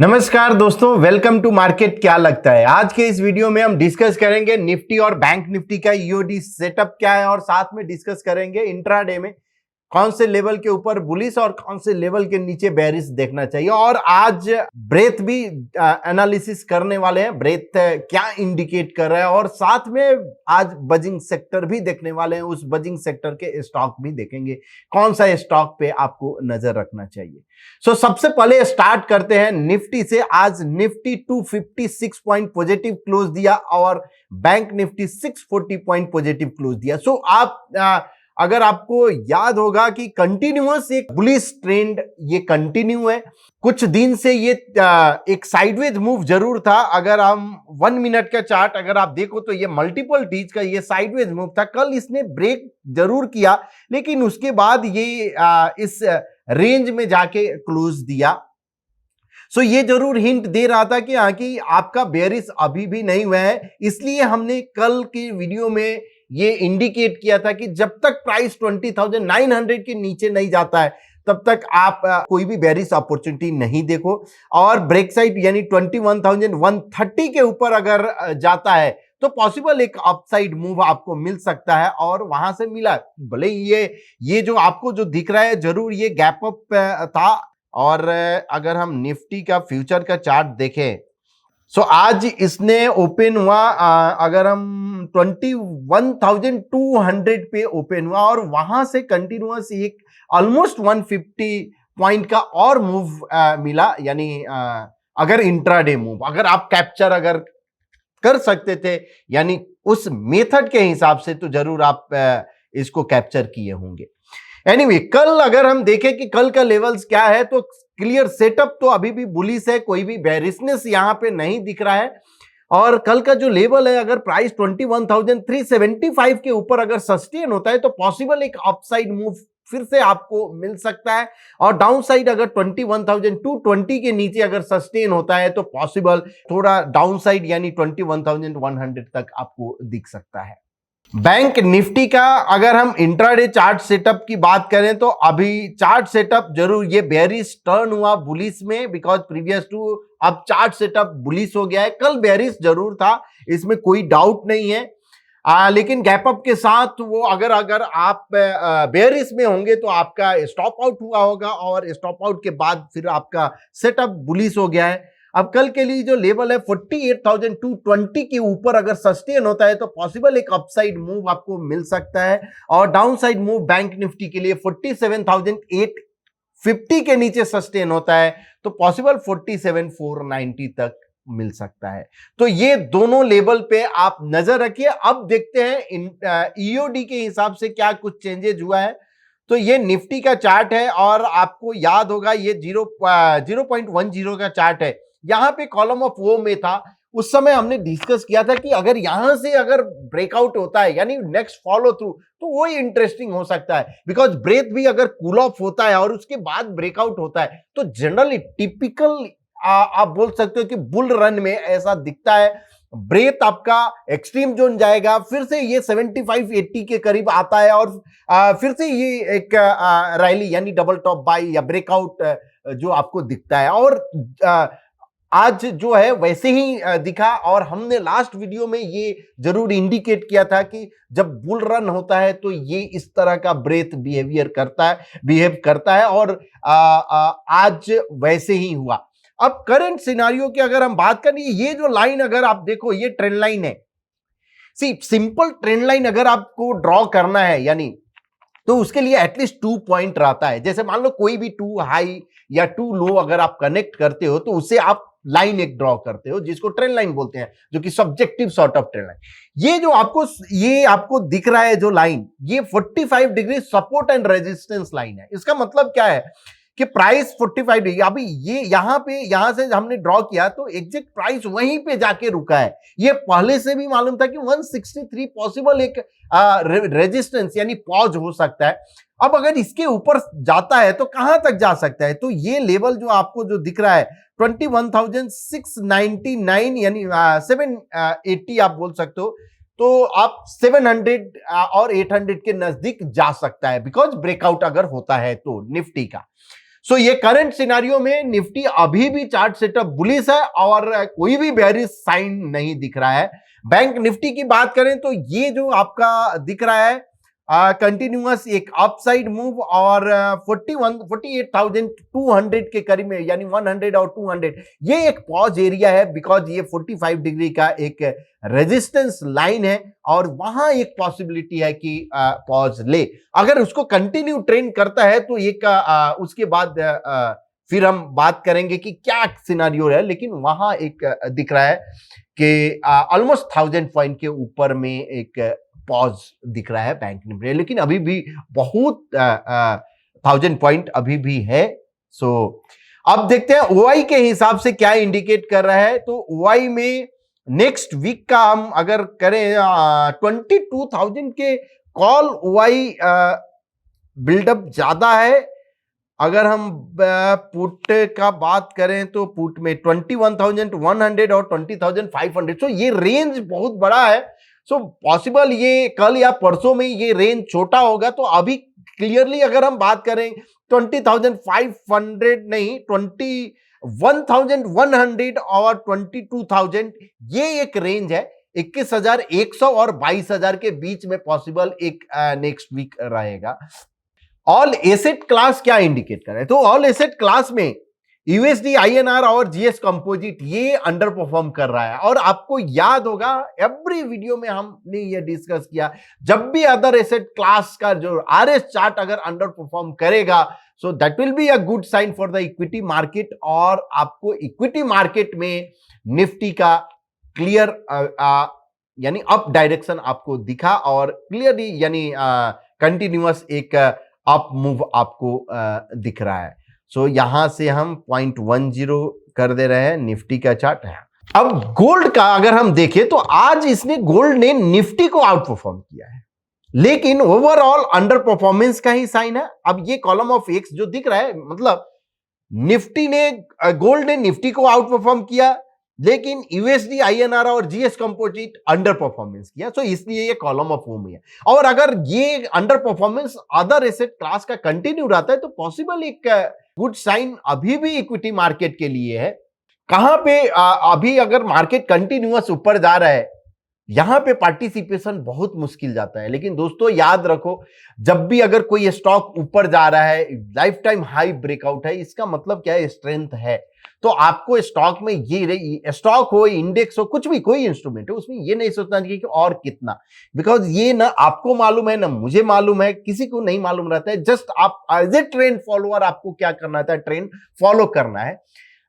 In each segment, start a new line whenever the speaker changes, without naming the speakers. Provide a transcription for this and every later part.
नमस्कार दोस्तों, welcome to market. क्या लगता है आज के इस वीडियो में हम डिस्कस करेंगे निफ्टी और बैंक निफ्टी का ईओडी सेटअप क्या है और साथ में डिस्कस करेंगे इंट्राडे में कौन से लेवल के ऊपर बुलिश और कौन से लेवल के नीचे बेरिश देखना चाहिए। और आज ब्रेथ भी एनालिसिस करने वाले हैं, ब्रेथ क्या इंडिकेट कर रहा है और साथ में आज बजिंग सेक्टर भी देखने वाले हैं। उस बजिंग सेक्टर के स्टॉक भी देखेंगे कौन सा स्टॉक पे आपको नजर रखना चाहिए। सबसे पहले स्टार्ट करते हैं निफ्टी से। आज निफ्टी 256 पॉइंट पॉजिटिव क्लोज दिया और bank Nifty 640 point positive close दिया। आप अगर आपको याद होगा कि कंटिन्यूअस एक बुलिश ट्रेंड ये कंटिन्यू है। कुछ दिन से ये एक साइडवेज मूव जरूर था। अगर हम 1 मिनट का चार्ट अगर आप देखो तो ये मल्टीपल डीज का ये साइडवेज मूव था। कल इसने ब्रेक जरूर किया लेकिन उसके बाद ये इस रेंज में जाके क्लोज दिया। ये जरूर हिंट दे रहा था कि हाँ कि आपका बेयरिश अभी भी नहीं हुआ है। इसलिए हमने कल की वीडियो में ये इंडिकेट किया था कि जब तक प्राइस 20,900 के नीचे नहीं जाता है तब तक आप कोई भी बेयरिश अपॉर्चुनिटी नहीं देखो। और ब्रेक साइड यानी 21,130 के ऊपर अगर जाता है तो पॉसिबल एक अपसाइड मूव आपको मिल सकता है और वहां से मिला। भले ये जो आपको जो दिख रहा है जरूर ये गैप अप था। और अगर हम निफ्टी का फ्यूचर का चार्ट देखें आज इसने ओपन हुआ अगर हम 21,200 पे ओपन हुआ और वहां से कंटिन्यूअस एक ऑलमोस्ट 150 पॉइंट का और मूव मिला। यानी अगर इंट्राडे मूव अगर आप कैप्चर अगर कर सकते थे यानी उस मेथड के हिसाब से तो जरूर आप इसको कैप्चर किए होंगे। एनीवे कल अगर हम देखें कि कल का लेवल्स क्या है तो क्लियर सेटअप तो अभी भी बुलिश है, कोई भी बेरिशनेस यहां पे नहीं दिख रहा है। और कल का जो लेवल है अगर प्राइस 21,375 के ऊपर अगर सस्टेन होता है तो पॉसिबल एक अपसाइड मूव फिर से आपको मिल सकता है। और डाउन साइड अगर 21,220 के नीचे अगर सस्टेन होता है तो पॉसिबल थोड़ा डाउन साइड यानी 21,100 तक आपको दिख सकता है। बैंक निफ्टी का अगर हम इंट्राडे चार्ट सेटअप की बात करें तो अभी चार्ट सेटअप जरूर ये बेयरिश टर्न हुआ बुलिश में बिकॉज प्रीवियस टू अब चार्ट सेटअप बुलिश हो गया है। कल बेयरिश जरूर था, इसमें कोई डाउट नहीं है। लेकिन गैप अप के साथ वो अगर आप बेयरिश में होंगे तो आपका स्टॉप आउट हुआ होगा और स्टॉप आउट के बाद फिर आपका सेटअप बुलिश हो गया है। अब कल के लिए जो लेवल है 48,220 के ऊपर अगर सस्टेन होता है तो पॉसिबल एक अपसाइड मूव आपको मिल सकता है। और down side move bank Nifty के लिए 47,850 के नीचे सस्टेन होता है तो पॉसिबल 47,490 तक मिल सकता है। तो ये दोनों लेवल पे आप नजर रखिए। अब देखते हैं ईओडी के हिसाब से क्या कुछ चेंजेस हुआ है। तो ये निफ्टी का चार्ट है और आपको याद होगा ये 0.10 का चार्ट है। यहां पे कॉलम ऑफ वो में था, उस समय हमने डिस्कस किया था कि अगर यहां से अगर ब्रेकआउट होता है यानी नेक्स्ट फॉलो थ्रू तो वो ही इंटरेस्टिंग हो सकता है। बिकॉज ब्रेथ भी अगर कूल ऑफ होता है और उसके बाद ब्रेकआउट होता है तो जनरली टिपिकल आप बोल सकते हो कि बुल रन में ऐसा दिखता है। ब्रेथ आपका एक्सट्रीम जोन जाएगा, फिर से ये 75-80 के करीब आता है और फिर से ये एक रैली यानी डबल टॉप बाई या ब्रेकआउट जो आपको दिखता है। और आज जो है वैसे ही दिखा। और हमने लास्ट वीडियो में ये जरूर इंडिकेट किया था कि जब बुल रन होता है तो ये इस तरह का ब्रेथ बिहेव करता है और आज वैसे ही हुआ। अब करंट सिनारियो की अगर हम बात करें, ये जो लाइन अगर आप देखो ये ट्रेंड लाइन है। सिंपल ट्रेंड लाइन अगर आपको ड्रॉ करना है यानी तो उसके लिए एटलीस्ट 2 पॉइंट रहता है। जैसे मान लो कोई भी 2 हाई या 2 लो अगर आप कनेक्ट करते हो तो उससे आप लाइन एक ड्रॉ करते हो जिसको ट्रेंड लाइन बोलते हैं, जो कि subjective sort of trend line. ये आपको दिख रहा है जो लाइन, ये 45 degree support and resistance line है। इसका मतलब क्या है कि प्राइस 45 डिग्री अभी ये यहां से हमने ड्रॉ किया तो एग्जैक्ट प्राइस वहीं पे जाके रुका है। ये पहले से भी मालूम था कि 163 पॉसिबल एक रेजिस्टेंस यानी पॉज हो सकता है। अब अगर इसके ऊपर जाता है तो कहां तक जा सकता है, तो ये लेवल जो आपको जो दिख रहा है 21,699 यानी 780 आप बोल सकते हो, तो आप 700 और 800 के नजदीक जा सकता है बिकॉज ब्रेकआउट अगर होता है तो निफ्टी का। सो ये करंट सिनारियो में निफ्टी अभी भी चार्ट सेटअप बुलिश है और कोई भी बेयरिश साइन नहीं दिख रहा है। बैंक निफ्टी की बात करें तो ये जो आपका दिख रहा है कंटिन्यूअस एक अपसाइड मूव और 48,200 के करीब में, यानी 100 और 200, ये एक पॉज एरिया है बिकॉज ये 45 डिग्री का एक रेजिस्टेंस लाइन है और वहां एक पॉसिबिलिटी है कि पॉज ले। अगर उसको कंटिन्यू ट्रेंड करता है तो एक उसके बाद फिर हम बात करेंगे कि क्या सिनारियो है, लेकिन वहां एक दिख रहा है कि ऑलमोस्ट 1000 पॉइंट के ऊपर में एक पॉज दिख रहा है बैंक निफ्टी, लेकिन अभी भी बहुत 1000 पॉइंट अभी भी है। सो अब देखते हैं ओआई के हिसाब से क्या इंडिकेट कर रहा है। तो ओआई में नेक्स्ट वीक का हम अगर करें 22,000 के कॉल ओआई बिल्डअप ज्यादा है। अगर हम पुट का बात करें तो पुट में 21,100 और 20,500, सो ये रेंज बहुत बड़ा है। सो पॉसिबल ये कल या परसों में ये रेंज छोटा होगा। तो अभी क्लियरली अगर हम बात करें 20,500 नहीं, 21,100 और 22,000, ये एक रेंज है। 21,100 और 22,000 के बीच में पॉसिबल एक नेक्स्ट वीक रहेगा। ऑल एसेट क्लास क्या इंडिकेट कर रहे हैं? तो ऑल एसेट क्लास में यूएसडी, आईएनआर और जीएस कंपोजिट ये अंडर परफॉर्म कर रहा है। और आपको याद होगा एवरी वीडियो में हमने ये डिस्कस किया, जब भी अदर एसेट क्लास का जो आरएस चार्ट अगर अंडर परफॉर्म करेगा so that will be a good sign for the equity market. और आपको इक्विटी मार्केट में निफ्टी का क्लियर यानी अप डायरेक्शन आपको दिखा और क्लियरली यानी कंटिन्यूअस एक अप मूव आपको दिख रहा है। सो यहां से हम 0.10 कर दे रहे हैं, निफ्टी का चार्ट है। अब गोल्ड का अगर हम देखें तो आज इसने गोल्ड ने निफ्टी को आउट परफॉर्म किया है, लेकिन ओवरऑल अंडर परफॉर्मेंस का ही साइन है। अब ये कॉलम ऑफ एक्स जो दिख रहा है, मतलब निफ्टी ने गोल्ड ने निफ्टी को आउट परफॉर्म किया, लेकिन यूएसडी, आईएनआर और जीएस कंपोजिट अंडर परफॉर्मेंस किया। सो इसलिए ये कॉलम ऑफ होम है। और अगर ये under performance other asset class का कंटिन्यू रहता है तो पॉसिबल एक गुड साइन अभी भी इक्विटी मार्केट के लिए है। कहां पे अभी अगर मार्केट कंटिन्यूअस ऊपर जा रहा है, यहां पे पार्टिसिपेशन बहुत मुश्किल जाता है। लेकिन दोस्तों याद रखो, जब भी अगर कोई स्टॉक ऊपर जा रहा है, लाइफ टाइम हाई ब्रेकआउट है, इसका मतलब क्या है? स्ट्रेंथ है। तो आपको स्टॉक में ये स्टॉक हो, इंडेक्स हो, कुछ भी कोई इंस्ट्रूमेंट हो, उसमें ये नहीं सोचना चाहिए कि और कितना, बिकॉज ये ना आपको मालूम है ना मुझे मालूम है, किसी को नहीं मालूम रहता है। जस्ट आप एज ए ट्रेंड फॉलोअर आपको क्या करना है? ट्रेंड फॉलो करना है।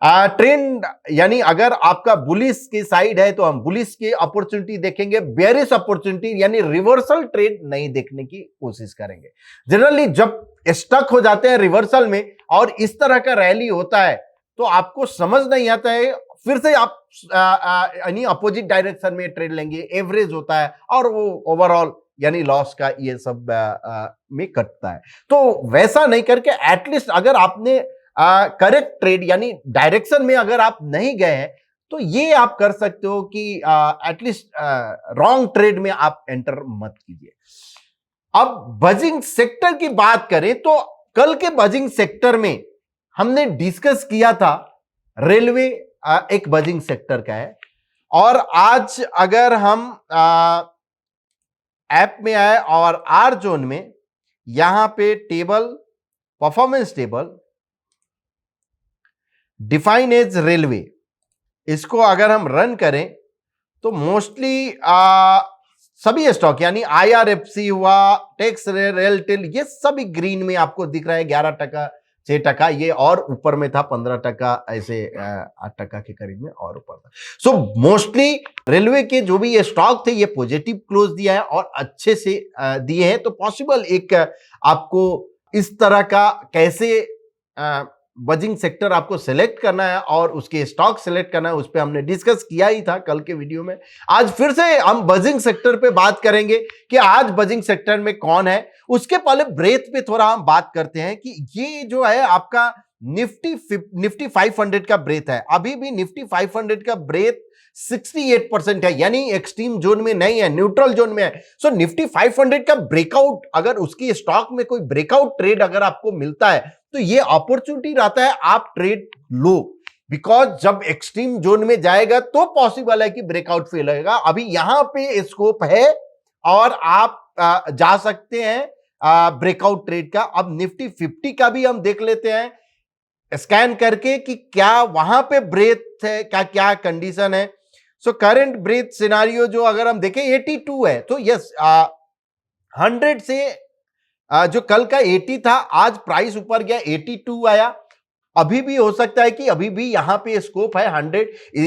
ट्रेंड यानी अगर आपका बुलिश की साइड है तो हम बुलिश की अपॉर्चुनिटी देखेंगे, बेयरिश अपॉर्चुनिटी यानी रिवर्सल ट्रेड नहीं देखने की कोशिश करेंगे। जनरली जब स्टक हो जाते हैं रिवर्सल में और इस तरह का रैली होता है तो आपको समझ नहीं आता है, फिर से आप यानी अपोजिट डायरेक्शन में ट्रेड लेंगे, एवरेज होता है और वो ओवरऑल यानी लॉस का ये सब में कटता है। तो वैसा नहीं करके एटलीस्ट अगर आपने करेक्ट ट्रेड यानी डायरेक्शन में अगर आप नहीं गए हैं तो ये आप कर सकते हो कि एटलीस्ट रॉन्ग ट्रेड में आप एंटर मत कीजिए। अब बजिंग सेक्टर की बात करें तो कल के बजिंग सेक्टर में हमने डिस्कस किया था, रेलवे एक बजिंग सेक्टर का है। और आज अगर हम ऐप में आए और आर जोन में यहां पे table, performance table define as railway, इसको अगर हम रन करें तो मोस्टली सभी स्टॉक यानी आईआरएफसी हुआ, टेक्स रेलटेल, ये सभी ग्रीन में आपको दिख रहा है। 11%, 6%, ये और ऊपर में था 15%, ऐसे 8% के करीब में और ऊपर था। सो मोस्टली रेलवे के जो भी ये स्टॉक थे ये पॉजिटिव क्लोज दिया है और अच्छे से दिए हैं। तो पॉसिबल एक आपको इस तरह का कैसे बजिंग सेक्टर आपको सेलेक्ट करना है और उसके स्टॉक सेलेक्ट करना है, उस पर हमने डिस्कस किया ही था कल के वीडियो में। आज फिर से हम बजिंग सेक्टर पे बात करेंगे कि आज बजिंग सेक्टर में कौन है। उसके पहले ब्रेथ पे थोड़ा हम बात करते हैं कि ये जो है आपका निफ्टी 500 का ब्रेथ है। अभी भी निफ्टी 500 का ब्रेथ 68% है, यानी एक्सट्रीम जोन में नहीं है, न्यूट्रल जोन में है। सो निफ्टी 500 का ब्रेकआउट, अगर उसकी स्टॉक में कोई ब्रेकआउट ट्रेड अगर आपको मिलता है तो ये अपॉर्चुनिटी रहता है आप ट्रेड लो, बिकॉज जब एक्सट्रीम जोन में जाएगा तो पॉसिबल है कि ब्रेकआउट फेल होगा। अभी यहां पे स्कोप है और आप जा सकते हैं ब्रेकआउट ट्रेड का। अब निफ्टी 50 का भी हम देख लेते हैं स्कैन करके कि क्या वहां पे ब्रेथ है, क्या कंडीशन है। सो करंट ब्रेथ सिनारियो जो अगर हम देखें 82 है, तो यस 100 से जो कल का 80 था, आज प्राइस ऊपर गया 82 आया। अभी भी हो सकता है कि अभी भी यहां पे स्कोप है 100।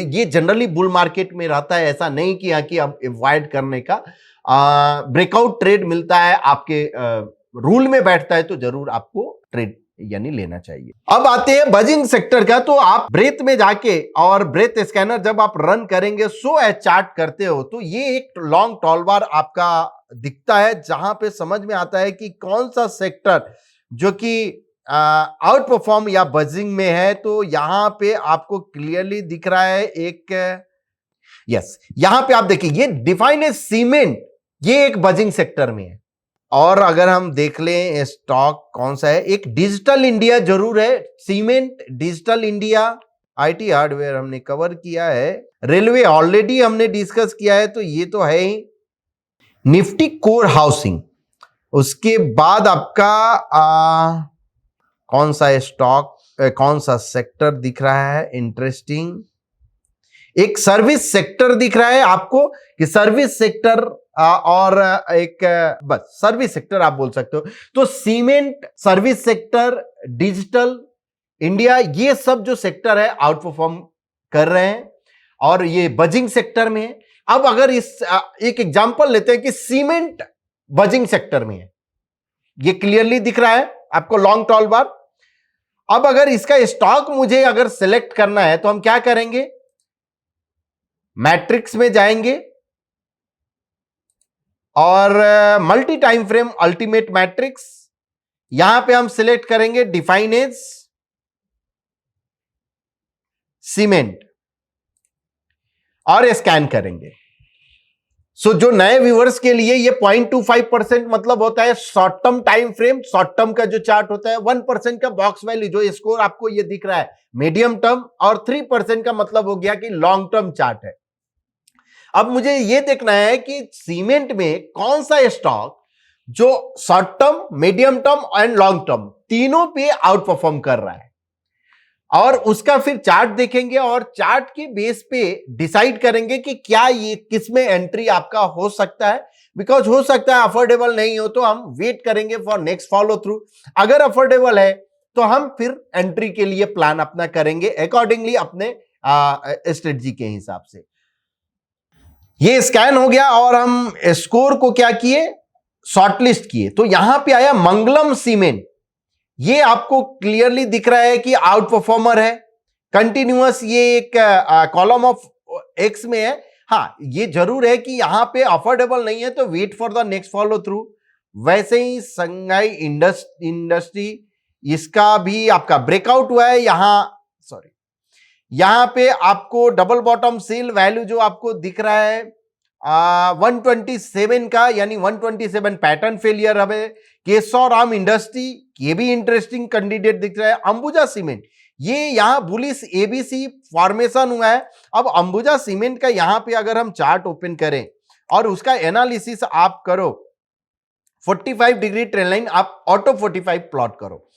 ये जनरली बुल मार्केट में रहता है, ऐसा नहीं कि यहाँ की अब अवॉइड करने का। ब्रेकआउट ट्रेड मिलता है, आपके रूल में बैठता है तो जरूर आपको ट्रेड यानी लेना चाहिए। अब आते हैं बजिंग सेक्टर का। तो आप ब्रेथ में जाके और ब्रेथ स्कैनर जब आप रन करेंगे सो एच चार्ट करते हो तो ये एक लॉन्ग टॉलबार आपका दिखता है, जहां पे समझ में आता है कि कौन सा सेक्टर जो कि आउट परफॉर्म या बजिंग में है। तो यहां पे आपको क्लियरली दिख रहा है एक यस, यहां पे आप देखिए ये डिफाइन एज सीमेंट, ये एक बजिंग सेक्टर में है। और अगर हम देख लें स्टॉक कौन सा है, एक डिजिटल इंडिया जरूर है, cement, digital India, IT hardware हमने कवर किया है, रेलवे ऑलरेडी हमने डिस्कस किया है, तो ये तो है ही। निफ्टी कोर हाउसिंग, उसके बाद आपका कौन सा स्टॉक, कौन सा सेक्टर दिख रहा है इंटरेस्टिंग, एक सर्विस सेक्टर दिख रहा है आपको कि सर्विस सेक्टर और एक बस सर्विस सेक्टर आप बोल सकते हो। तो cement, service sector, digital India, ये सब जो सेक्टर है आउट परफॉर्म कर रहे हैं और ये बजिंग सेक्टर में है। अब अगर इस एक एग्जांपल लेते हैं कि सीमेंट बजिंग सेक्टर में है, ये क्लियरली दिख रहा है आपको लॉन्ग टॉल बार। अब अगर इसका स्टॉक मुझे अगर सिलेक्ट करना है तो हम क्या करेंगे, मैट्रिक्स में जाएंगे और multi time frame ultimate matrix, यहां पे हम सिलेक्ट करेंगे डिफाइन एज सीमेंट और स्कैन करेंगे। सो जो नए व्यूअर्स के लिए ये 0.25% मतलब होता है short term time frame. Short term का जो चार्ट होता है 1% का बॉक्स वैल्यू जो स्कोर आपको ये दिख रहा है मीडियम टर्म, और 3% का मतलब हो गया कि लॉन्ग टर्म चार्ट है। अब मुझे यह देखना है कि सीमेंट में कौन सा स्टॉक जो short term, medium term and long term तीनों पे आउट परफॉर्म कर रहा है, और उसका फिर चार्ट देखेंगे और चार्ट के बेस पे डिसाइड करेंगे कि क्या ये किसमें एंट्री आपका हो सकता है। बिकॉज हो सकता है अफोर्डेबल नहीं हो तो हम वेट करेंगे फॉर नेक्स्ट फॉलो थ्रू, अगर अफोर्डेबल है तो हम फिर एंट्री के लिए प्लान अपना करेंगे अकॉर्डिंगली अपने स्ट्रेटजी के हिसाब से। ये स्कैन हो गया और हम स्कोर को क्या किए, शॉर्टलिस्ट किए। तो यहां पे आया मंगलम सीमेंट, ये आपको क्लियरली दिख रहा है कि आउट परफॉर्मर है, कंटिन्यूअस, ये एक कॉलम ऑफ एक्स में है। हाँ, ये जरूर है कि यहां पे अफोर्डेबल नहीं है तो wait for the next follow through. वैसे ही संघाई इंडस्ट्री, इसका भी आपका ब्रेकआउट हुआ है, यहां पे आपको डबल बॉटम सेल वैल्यू जो आपको दिख रहा है 127 का, यानी 127 पैटर्न फेलियर है। केशोराम इंडस्ट्री, ये भी इंटरेस्टिंग कैंडिडेट दिख रहा है। अंबुजा सीमेंट, ये यहां बुलिश एबीसी फॉर्मेशन हुआ है। अब अंबुजा सीमेंट का यहां पे अगर हम चार्ट ओपन करें और उसका एनालिसिस आप करो, 45 डिग्री ट्रेंड लाइन आप ऑटो 45 प्लॉट करो।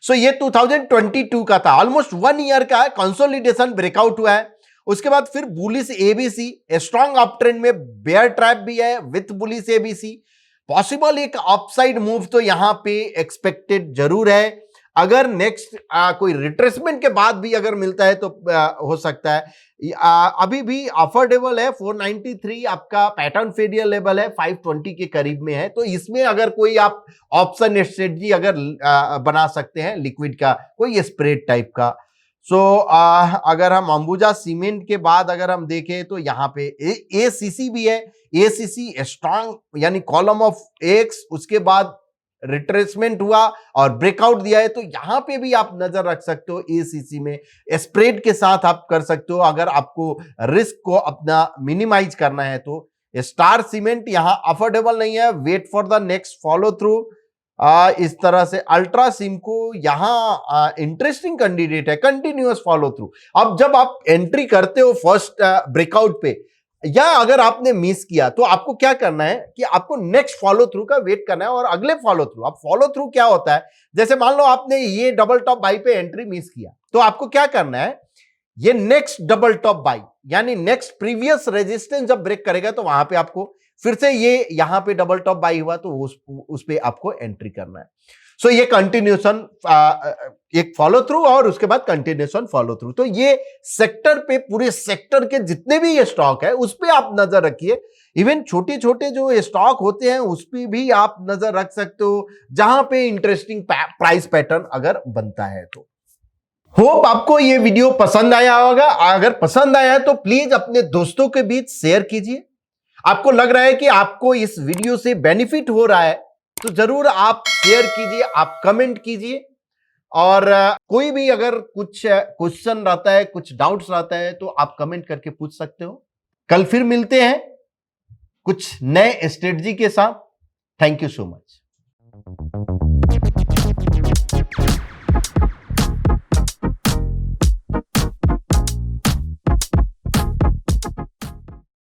सो ये 2022 का था, ऑलमोस्ट 1 ईयर का कंसोलिडेशन ब्रेकआउट हुआ है। उसके बाद फिर bullish ABC, strong up trend में बेयर ट्रैप भी है विथ बुलिश एबीसी, पॉसिबल एक अपसाइड मूव तो यहां पे एक्सपेक्टेड जरूर है। अगर नेक्स्ट कोई रिट्रेसमेंट के बाद भी अगर मिलता है तो हो सकता है। अभी भी अफोर्डेबल है, 493 आपका पैटर्न फेलियर लेवल है, 520 के करीब में है। तो इसमें अगर कोई आप ऑप्शन स्ट्रेटजी अगर बना सकते हैं लिक्विड का, कोई स्प्रेड टाइप का। सो अगर हम अंबुजा सीमेंट के बाद अगर हम देखें तो यहाँ पे एसीसी भी है, एसीसी स्ट्रॉन्ग यानी कॉलम ऑफ एक्स, उसके बाद रिट्रेसमेंट हुआ और ब्रेकआउट दिया है। तो यहां पे भी आप नजर रख सकते हो, एसीसी में स्प्रेड के साथ आप कर सकते हो अगर आपको रिस्क को अपना मिनिमाइज करना है तो। स्टार सीमेंट यहां अफोर्डेबल नहीं है, wait for the next follow through. इस तरह से अल्ट्रा सिमको यहां इंटरेस्टिंग कैंडिडेट है, कंटिन्यूअस फॉलो थ्रू। अब जब आप एंट्री करते हो फर्स्ट ब्रेकआउट पे, या अगर आपने मिस किया तो आपको क्या करना है कि आपको नेक्स्ट फॉलो थ्रू का वेट करना है और अगले फॉलो थ्रू। अब फॉलो थ्रू क्या होता है, जैसे मान लो आपने ये डबल टॉप बाई पे एंट्री मिस किया, तो आपको क्या करना है, ये नेक्स्ट डबल टॉप बाई यानी नेक्स्ट प्रीवियस रेजिस्टेंस जब ब्रेक करेगा तो वहां पे आपको फिर से ये यहां पे डबल टॉप बाई हुआ तो उस पे आपको एंट्री करना है। सो ये कंटिन्यूशन, एक फॉलो थ्रू और उसके बाद कंटिन्यूशन फॉलो थ्रू। तो ये सेक्टर पे, पूरे सेक्टर के जितने भी ये स्टॉक है उस पे आप नजर रखिए। इवन छोटे छोटे जो स्टॉक होते हैं उस पे भी आप नजर रख सकते हो, जहां पे इंटरेस्टिंग प्राइस पैटर्न अगर बनता है तो। होप आपको ये वीडियो पसंद आया होगा। अगर पसंद आया है तो प्लीज अपने दोस्तों के बीच शेयर कीजिए। आपको लग रहा है कि आपको इस वीडियो से बेनिफिट हो रहा है तो जरूर आप शेयर कीजिए, आप कमेंट कीजिए। और कोई भी अगर कुछ क्वेश्चन रहता है, कुछ डाउट्स रहता है तो आप कमेंट करके पूछ सकते हो। कल फिर मिलते हैं कुछ नए स्ट्रेटजी के साथ। Thank you so much.